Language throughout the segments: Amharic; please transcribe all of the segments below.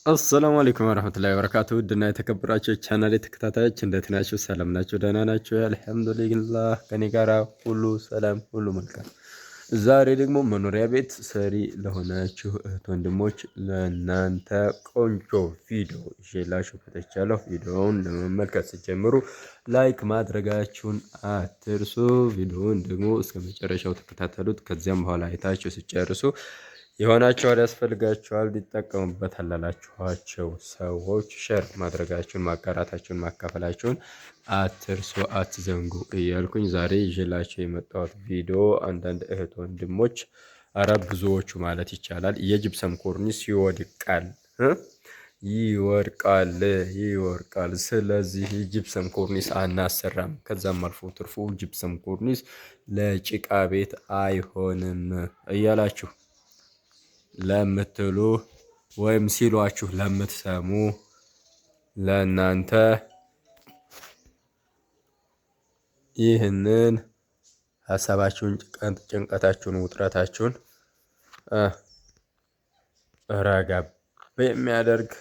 አሰላሙ አለይኩም ወረህመቱላሂ ወበረካቱህ። ውድና የተከበራችሁ ቻናሌ ተከታታዮች እንዴት ናችሁ? ሰላም ናችሁ? ደህና ናችሁ? አልሐምዱሊላህ ከኔ ጋራ ሁሉ ሰላም፣ ሁሉ መልካም። ዛሬ ደግሞ መኖሪያ ቤት ሰሪ ለሆናችሁ እህት ወንድሞች ለእናንተ ቆንጆ ቪዲዮ ይዤላችሁ መጥቻለሁ። ቪዲዮውን ለመመልከት ስትጀምሩ ላይክ ማድረጋችሁን አትርሱ። ቪዲዮውን ደግሞ እስከ መጨረሻው ተከታተሉት። ከዚያም በኋላ አይታችሁ ሲጨርሱ የሆናቸዋል ያስፈልጋቸዋል ሊጠቀሙበታል ላላችኋቸው ሰዎች ሸር ማድረጋችሁን ማጋራታችሁን ማካፈላችሁን አትርሱ፣ አትዘንጉ እያልኩኝ ዛሬ ይዤላችሁ የመጣሁት ቪዲዮ አንዳንድ እህት ወንድሞች፣ አረ ብዙዎቹ ማለት ይቻላል የጅብሰም ኮርኒስ ይወድቃል ይወርቃል። ስለዚህ ጅብሰም ኮርኒስ አናሰራም። ከዛም አልፎ ትርፉ ጅብሰም ኮርኒስ ለጭቃ ቤት አይሆንም እያላችሁ ለምትሉ ወይም ሲሏችሁ ለምትሰሙ ለእናንተ ይህንን ሀሳባችሁን፣ ጭንቀታችሁን፣ ውጥረታችሁን ረጋ የሚያደርግ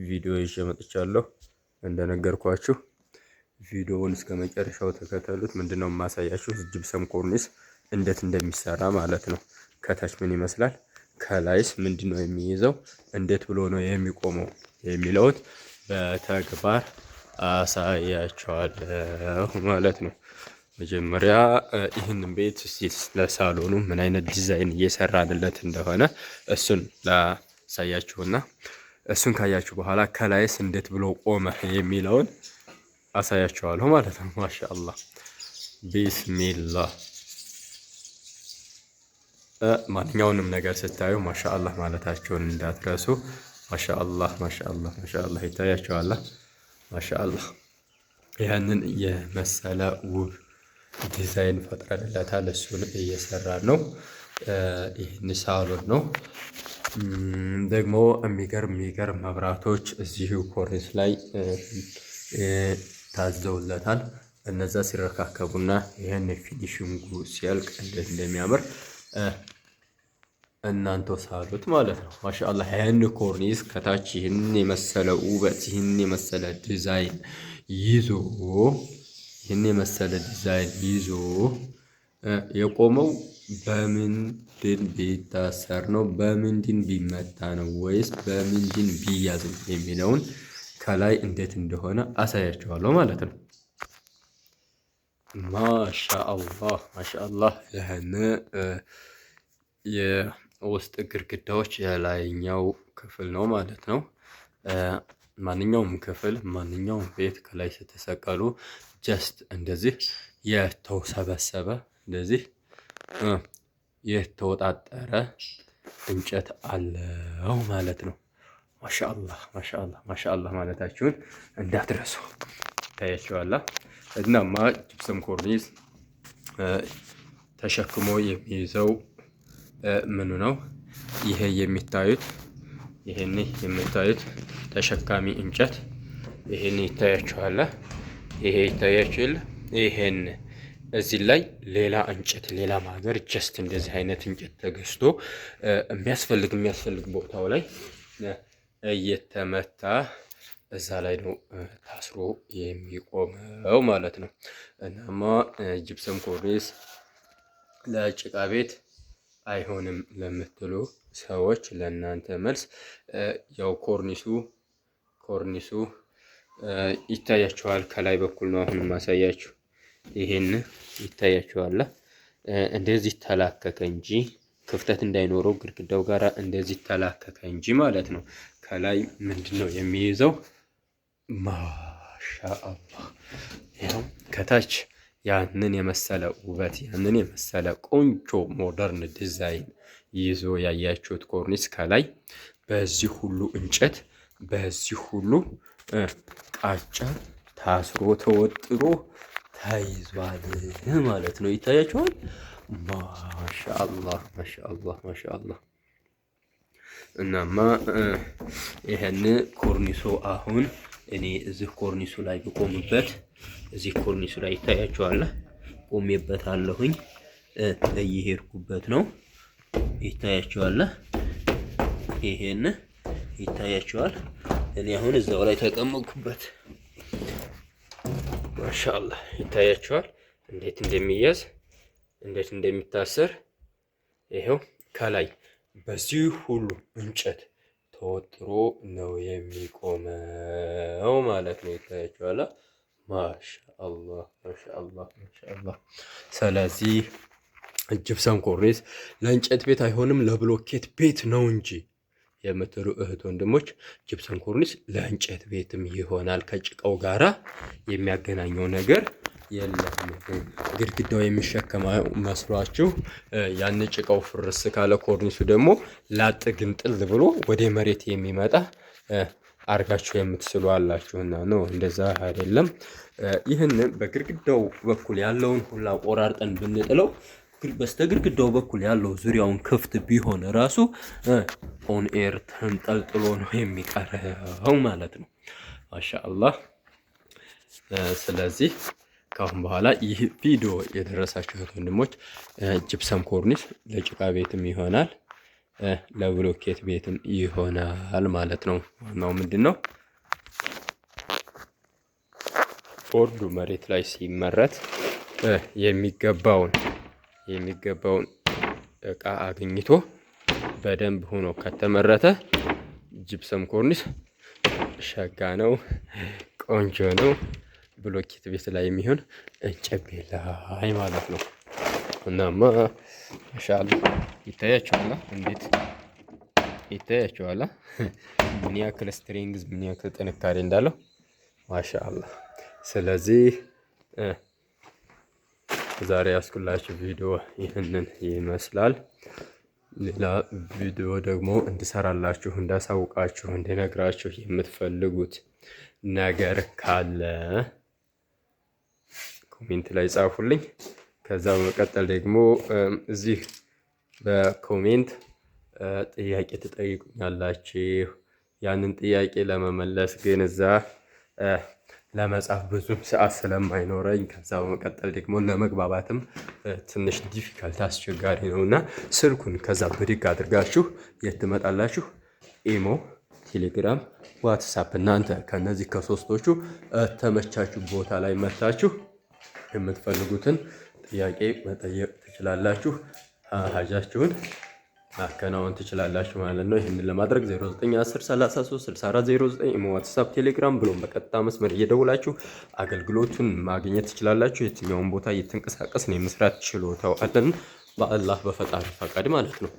ቪዲዮ ይዤ መጥቻለሁ። እንደነገርኳችሁ ቪዲዮውን እስከ መጨረሻው ተከተሉት። ምንድነው የማሳያችሁ ጅብሰም ኮርኒስ እንዴት እንደሚሰራ ማለት ነው። ከታች ምን ይመስላል፣ ከላይስ ምንድነው የሚይዘው፣ እንዴት ብሎ ነው የሚቆመው የሚለውን በተግባር አሳያችኋለሁ ማለት ነው። መጀመሪያ ይህንን ቤት ለሳሎኑ ምን አይነት ዲዛይን እየሰራንለት እንደሆነ እሱን ላሳያችሁና እሱን ካያችሁ በኋላ ከላይስ እንዴት ብሎ ቆመ የሚለውን አሳያችኋለሁ ማለት ነው። ማሻአላህ ቢስሚላህ። ማንኛውንም ነገር ስታዩ ማሻአላህ ማለታቸውን እንዳትረሱ። ማሻአላህ ማሻአላህ ማሻአላህ ይታያችኋል። ማሻአላህ ያንን የመሰለ ውብ ዲዛይን ፈጥረንለታል። እሱን እየሰራን ነው። ይህን ሳሎን ነው ደግሞ የሚገርም መብራቶች እዚሁ ኮርኒስ ላይ ታዘውለታል። እነዛ ሲረካከቡና ይህን ፊኒሽንጉ ሲያልቅ እንዴት እንደሚያምር እናንተ ሳሉት ማለት ነው። ማሻአላህ ይህን ኮርኒስ ከታች ይህን የመሰለ ውበት ይህን የመሰለ ዲዛይን ይዞ የቆመው በምንድን ቢታሰር ነው? በምንድን ቢመታ ነው? ወይስ በምንድን ቢያዝ ነው የሚለውን ከላይ እንዴት እንደሆነ አሳያችኋለሁ ማለት ነው። ማሻአላህ ማሻአላህ። ይህን የውስጥ ግድግዳዎች የላይኛው ክፍል ነው ማለት ነው። ማንኛውም ክፍል ማንኛውም ቤት ከላይ ስትሰቀሉ ጀስት እንደዚህ የተውሰበሰበ እንደዚህ የተወጣጠረ እንጨት አለው ማለት ነው። ማሻአላህ ማሻአላህ ማሻአላህ ማለታችሁን እንዳትረሱ። ታያችኋላ። እናማ ጅብሰም ኮርኒስ ተሸክሞ የሚይዘው ምኑ ነው? ይሄ የምታዩት ተሸካሚ እንጨት ይሄን ይታያችኋል። ይሄ ይታያችኋል። ይሄን እዚህ ላይ ሌላ እንጨት ሌላ ማገር ጀስት እንደዚህ አይነት እንጨት ተገዝቶ የሚያስፈልግ ቦታው ላይ እየተመታ እዛ ላይ ነው ታስሮ የሚቆመው ማለት ነው። እናማ ጅብሰም ኮርኒስ ለጭቃ ቤት አይሆንም ለምትሉ ሰዎች ለእናንተ መልስ ያው ኮርኒሱ ይታያችኋል። ከላይ በኩል ነው አሁን ማሳያችሁ። ይሄን ይታያችኋል። እንደዚህ ተላከከ እንጂ ክፍተት እንዳይኖረው ግድግዳው ጋራ እንደዚህ ተላከከ እንጂ ማለት ነው። ከላይ ምንድነው የሚይዘው? ማሻአላህ ያው ከታች ያንን የመሰለ ውበት ያንን የመሰለ ቆንጆ ሞደርን ዲዛይን ይዞ ያያችሁት ኮርኒስ ከላይ በዚህ ሁሉ እንጨት በዚህ ሁሉ ቃጫ ታስሮ ተወጥሮ ተይዟል ማለት ነው። ይታያችኋል። ማሻአላህ ማሻአላህ ማሻአላህ። እናማ ይሄን ኮርኒሱ አሁን እኔ እዚህ ኮርኒሱ ላይ ብቆምበት እዚህ ኮርኒሱ ላይ ይታያችኋል። ቆሜበታለሁኝ እየሄድኩበት ነው። ይታያችኋል። ይሄን ይታያችኋል። እኔ አሁን እዛው ላይ ተቀመጥኩበት። ማሻአላህ ይታያችኋል እንዴት እንደሚያዝ እንዴት እንደሚታሰር። ይሄው ከላይ በዚህ ሁሉ እንጨት ተወጥሮ ነው የሚቆመው ማለት ነው። ይታያችኋል። ማሻአላህ ማሻአላህ ማሻአላህ። ስለዚህ ጅብሰም ኮርኒስ ለእንጨት ቤት አይሆንም ለብሎኬት ቤት ነው እንጂ የምትሉ እህት ወንድሞች ጅብሰም ኮርኒስ ለእንጨት ቤትም ይሆናል። ከጭቃው ጋራ የሚያገናኘው ነገር የለም። ግድግዳው የሚሸከመው መስሏችሁ ያን ጭቃው ፍርስ ካለ ኮርኒሱ ደግሞ ላጥ ግንጥል ብሎ ወደ መሬት የሚመጣ አርጋችሁ የምትስሉ አላችሁና ነው። እንደዛ አይደለም። ይህን በግድግዳው በኩል ያለውን ሁላ ቆራርጠን ብንጥለው በስተግድግዳው በኩል ያለው ዙሪያውን ክፍት ቢሆን ራሱ ኦን ኤር ተንጠልጥሎ ነው የሚቀረው ማለት ነው። ማሻአላህ። ስለዚህ ከአሁን በኋላ ይህ ቪዲዮ የደረሳችሁ ወንድሞች ጅብሰም ኮርኒስ ለጭቃ ቤትም ይሆናል ለብሎኬት ቤትም ይሆናል ማለት ነው። ዋናው ምንድን ነው? ቦርዱ መሬት ላይ ሲመረት የሚገባውን እቃ አግኝቶ በደንብ ሆኖ ከተመረተ ጅብሰም ኮርኒስ ሸጋ ነው፣ ቆንጆ ነው። ብሎኬት ቤት ላይ የሚሆን እንጨት ቤት ላይ ማለት ነው። እናማ ማሻአላህ ይታያችኋል። እንዴት ይታያችኋል? ምን ያክል ስትሪንግዝ ምን ያክል ጥንካሬ እንዳለው ማሻአላህ። ስለዚህ ዛሬ ያስኩላችሁ ቪዲዮ ይህንን ይመስላል። ሌላ ቪዲዮ ደግሞ እንድሰራላችሁ እንዳሳውቃችሁ እንድነግራችሁ የምትፈልጉት ነገር ካለ ኮሜንት ላይ ጻፉልኝ። ከዛ በመቀጠል ደግሞ እዚህ በኮሜንት ጥያቄ ትጠይቁኛላችሁ። ያንን ጥያቄ ለመመለስ ግን እዛ ለመጻፍ ብዙም ሰዓት ስለማይኖረኝ ከዛ በመቀጠል ደግሞ ለመግባባትም ትንሽ ዲፊካልት አስቸጋሪ ነውና ስልኩን ከዛ ብድግ አድርጋችሁ የት ትመጣላችሁ? ኢሞ፣ ቴሌግራም፣ ዋትሳፕ እናንተ ከነዚህ ከሶስቶቹ ተመቻችሁ ቦታ ላይ መታችሁ የምትፈልጉትን ጥያቄ መጠየቅ ትችላላችሁ። ሀጃችሁን ማከናወን ትችላላችሁ ማለት ነው። ይህንን ለማድረግ 0910336409 ኢሞ፣ ዋትስአፕ፣ ቴሌግራም ብሎም በቀጥታ መስመር እየደውላችሁ አገልግሎቱን ማግኘት ትችላላችሁ። የትኛውን ቦታ እየተንቀሳቀስን የመስራት ችሎታው አለን በአላህ በፈጣሪ ፈቃድ ማለት ነው።